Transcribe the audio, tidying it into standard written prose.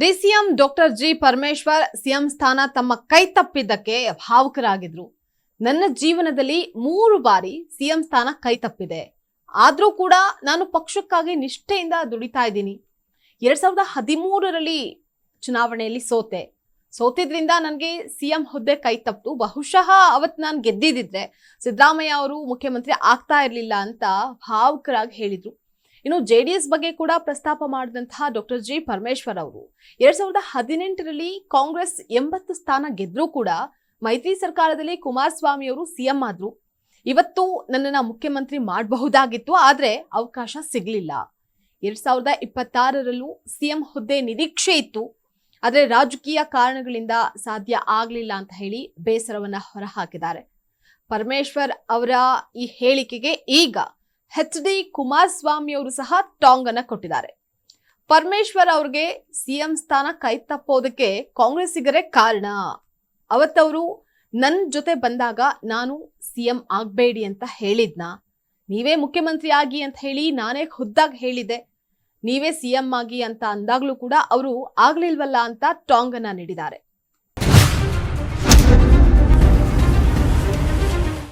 DCM doctor G Parameshwar CM ಸ್ಥಾನ ತಮ್ಮ ಕೈ ತಪ್ಪಿದ್ದಕ್ಕೆ ಭಾವುಕರಾಗಿದ್ರು. ನನ್ನ ಜೀವನದಲ್ಲಿ 3 ಬಾರಿ ಸಿಎಂ ಸ್ಥಾನ ಕೈ ತಪ್ಪಿದೆ. ಆದ್ರೂ ಕೂಡ ನಾನು ಪಕ್ಷಕ್ಕಾಗಿ ನಿಷ್ಠೆಯಿಂದ ದುಡಿತಾ ಇದ್ದೀನಿ. 2013ರಲ್ಲಿ ಚುನಾವಣೆಯಲ್ಲಿ ಸೋತಿದ್ರಿಂದ ನನಗೆ ಸಿಎಂ ಹುದ್ದೆ ಕೈ ತಪ್ಪಿತು. ಬಹುಶಃ ಅವತ್ತು ನಾನು ಗೆದ್ದಿದ್ದಿದ್ರೆ ಸಿದ್ದರಾಮಯ್ಯ ಅವರು ಮುಖ್ಯಮಂತ್ರಿ ಆಗ್ತಾ ಇರಲಿಲ್ಲ ಅಂತ ಭಾವುಕರಾಗಿ ಹೇಳಿದ್ರು. ಇನ್ನು ಜೆಡಿಎಸ್ ಬಗ್ಗೆ ಕೂಡ ಪ್ರಸ್ತಾಪ ಮಾಡಿದಂತಹ ಡಾಕ್ಟರ್ ಜಿ ಪರಮೇಶ್ವರ್ ಅವರು 2018ರಲ್ಲಿ ಕಾಂಗ್ರೆಸ್ 80 ಸ್ಥಾನ ಗೆದ್ರೂ ಕೂಡ ಮೈತ್ರಿ ಸರ್ಕಾರದಲ್ಲಿ ಕುಮಾರಸ್ವಾಮಿ ಅವರು ಸಿಎಂ ಆದ್ರು. ಇವತ್ತು ನನ್ನನ್ನ ಮುಖ್ಯಮಂತ್ರಿ ಮಾಡಬಹುದಾಗಿತ್ತು, ಆದ್ರೆ ಅವಕಾಶ ಸಿಗ್ಲಿಲ್ಲ. 2026ರಲ್ಲೂ ಸಿಎಂ ಹುದ್ದೆ ನಿರೀಕ್ಷೆ ಇತ್ತು, ಆದ್ರೆ ರಾಜಕೀಯ ಕಾರಣಗಳಿಂದ ಸಾಧ್ಯ ಆಗ್ಲಿಲ್ಲ ಅಂತ ಹೇಳಿ ಬೇಸರವನ್ನ ಹೊರಹಾಕಿದ್ದಾರೆ. ಪರಮೇಶ್ವರ್ ಅವರ ಈ ಹೇಳಿಕೆಗೆ ಈಗ HD ಕುಮಾರಸ್ವಾಮಿ ಅವರು ಸಹ ಟಾಂಗ್ ಅನ್ನ ಕೊಟ್ಟಿದ್ದಾರೆ. ಪರಮೇಶ್ವರ್ ಅವ್ರಿಗೆ ಸಿಎಂ ಸ್ಥಾನ ಕೈ ತಪ್ಪೋದಕ್ಕೆ ಕಾಂಗ್ರೆಸ್ಸಿಗರೇ ಕಾರಣ. ಅವತ್ತವರು ನನ್ನ ಜೊತೆ ಬಂದಾಗ ನಾನು ಸಿಎಂ ಆಗ್ಬೇಡಿ ಅಂತ ಹೇಳಿದ್ನ, ನೀವೇ ಮುಖ್ಯಮಂತ್ರಿ ಆಗಿ ಅಂತ ಹೇಳಿ ನಾನೇ ಖುದ್ದಾಗಿ ಹೇಳಿದ್ದೆ, ನೀವೇ ಸಿಎಂ ಆಗಿ ಅಂತ ಅಂದಾಗ್ಲೂ ಕೂಡ ಅವರು ಆಗ್ಲಿಲ್ವಲ್ಲ ಅಂತ ಟಾಂಗ್ ಅನ್ನ ನೀಡಿದ್ದಾರೆ.